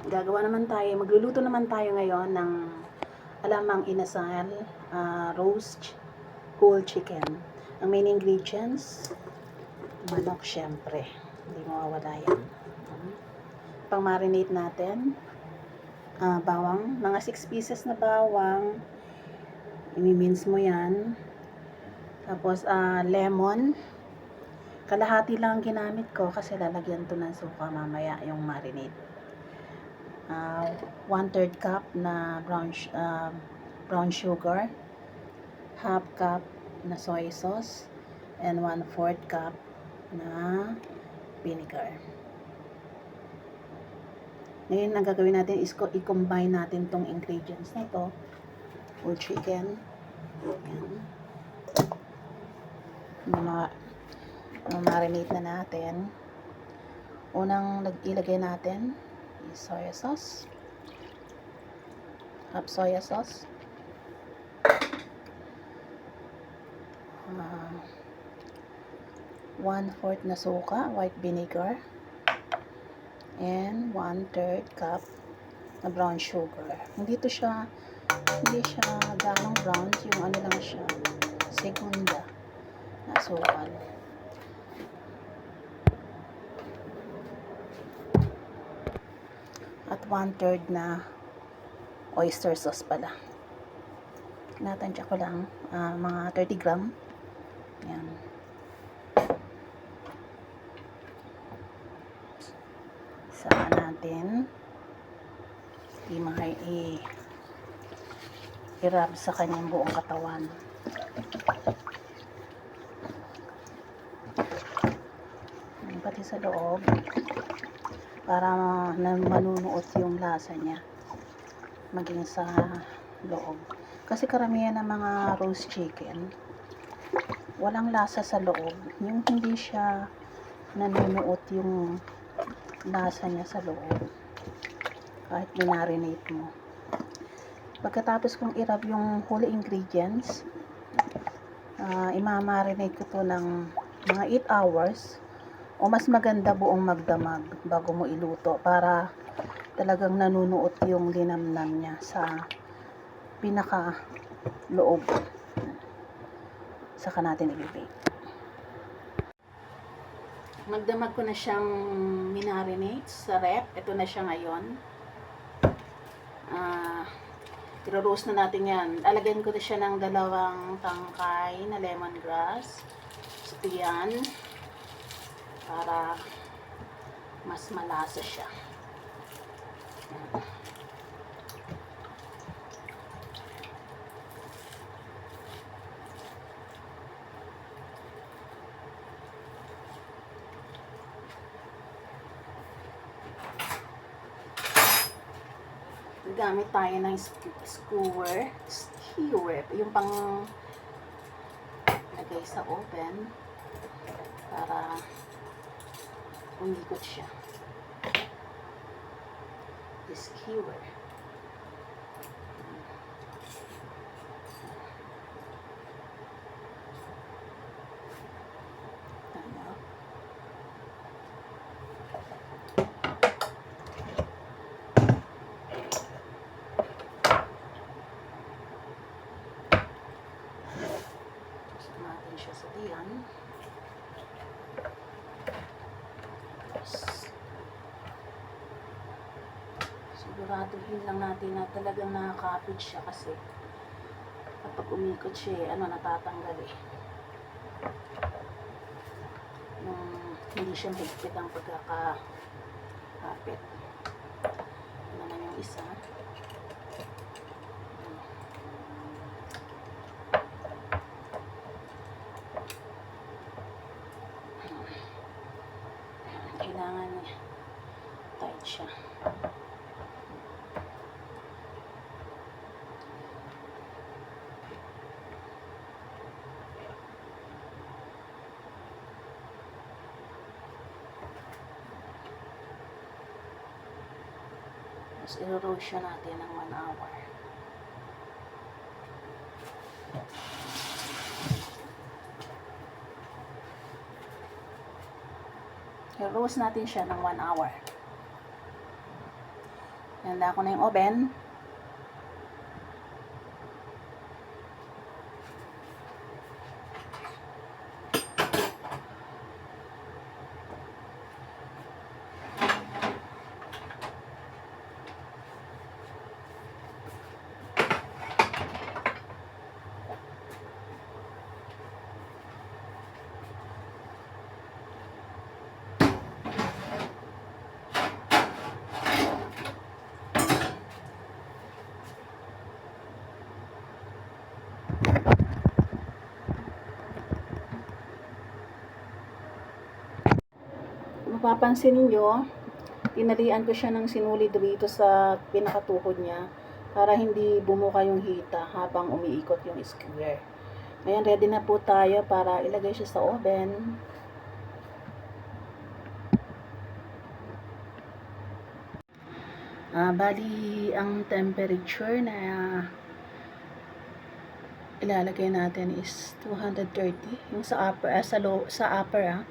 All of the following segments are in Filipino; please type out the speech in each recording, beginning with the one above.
Magluluto naman tayo ngayon ng alamang inasal, roast whole chicken. Ang main ingredients, manok syempre, hindi mawawala yan. Pang marinate natin, bawang, mga 6 pieces na bawang, imi-mince mo yan. Tapos lemon, kalahati lang ginamit ko kasi lalagyan to ng suka mamaya yung marinade. 1/3 cup na brown sugar, half cup na soy sauce, and 1/4 cup na vinegar. Ngayon, ang gagawin natin is i-combine natin tong ingredients na to. Whole chicken. Ayan. Marinate na natin. Unang ilagay natin is soy sauce. Half soy sauce. 1/4 na suka, white vinegar. And 1/3 cup na brown sugar. Hindi siya ganong brown, yung ano lang siya, segunda na sukal. At 1/3 na oyster sauce pala. Tinatansya ko lang, mga 30 gram. Yan. Saan natin i-rub sa kanyang buong katawan. Pati sa loob para manunuot yung lasa niya maging sa loob. Kasi karamihan ng mga roast chicken walang lasa sa loob. Yung hindi siya nanunuot yung lasa niya sa loob kahit minarinate mo. Pagkatapos kong i-rub yung whole ingredients, imamarinate ko to ng mga 8 hours o mas maganda buong magdamag bago mo iluto para talagang nanunuot yung linamnam niya sa pinaka loob. Saka natin i-bake. Magdamag ko na siyang minarinate sa rep. Ito na siya ngayon. I-roast na natin yan. Alagyan ko na siya ng 2 tangkay na lemongrass. Ito yan. Para mas malasa siya. Yan. Gamit tayo ng skewer, yung pang lagay sa oven para umikot siya. Skewer. Natin siya sa diyan. Siguraduhin lang natin na talagang nakakapit siya kasi kapag umikot siya, natatanggal yung hindi siya higpit ang pagkakapit. Ano na yung isa. Kailangan niya tight siya. Tapos i-roast siya natin ng 1 hour. I-roast natin siya ng 1 hour. Handa ko na yung oven. Mapapansin niyo, tinalian ko siya ng sinulid dito sa pinakatuhod niya para hindi bumuka yung hita habang umiikot yung square. Ngayon, ready na po tayo para ilagay siya sa oven. Bali, ang temperature na ilalagay natin is 230. Yung sa upper, sa upper,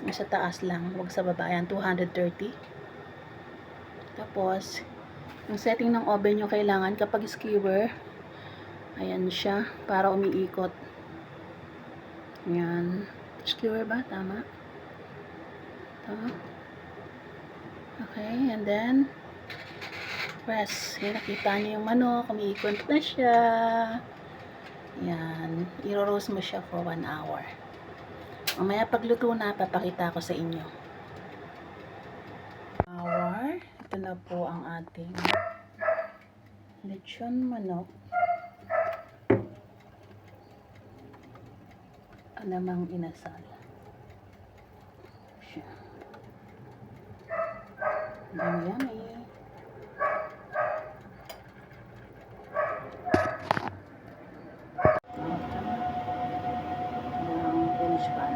sa taas lang, huwag sa baba. Ayan, 230. Tapos, yung setting ng oven nyo kailangan kapag skewer, ayan siya, para umiikot. Ayan. Skewer ba? Tama? Tama? Okay, and then, press. Ayan, nakita niyo yung manok, umiikot na siya. Ayan. I-roast mo siya for 1 hour. Mamaya pagluto na, papakita ko sa inyo. Hour. Ito na po ang ating lechon manok. Alamang inasal. Siya. Yummy, yummy. Ang finished pan.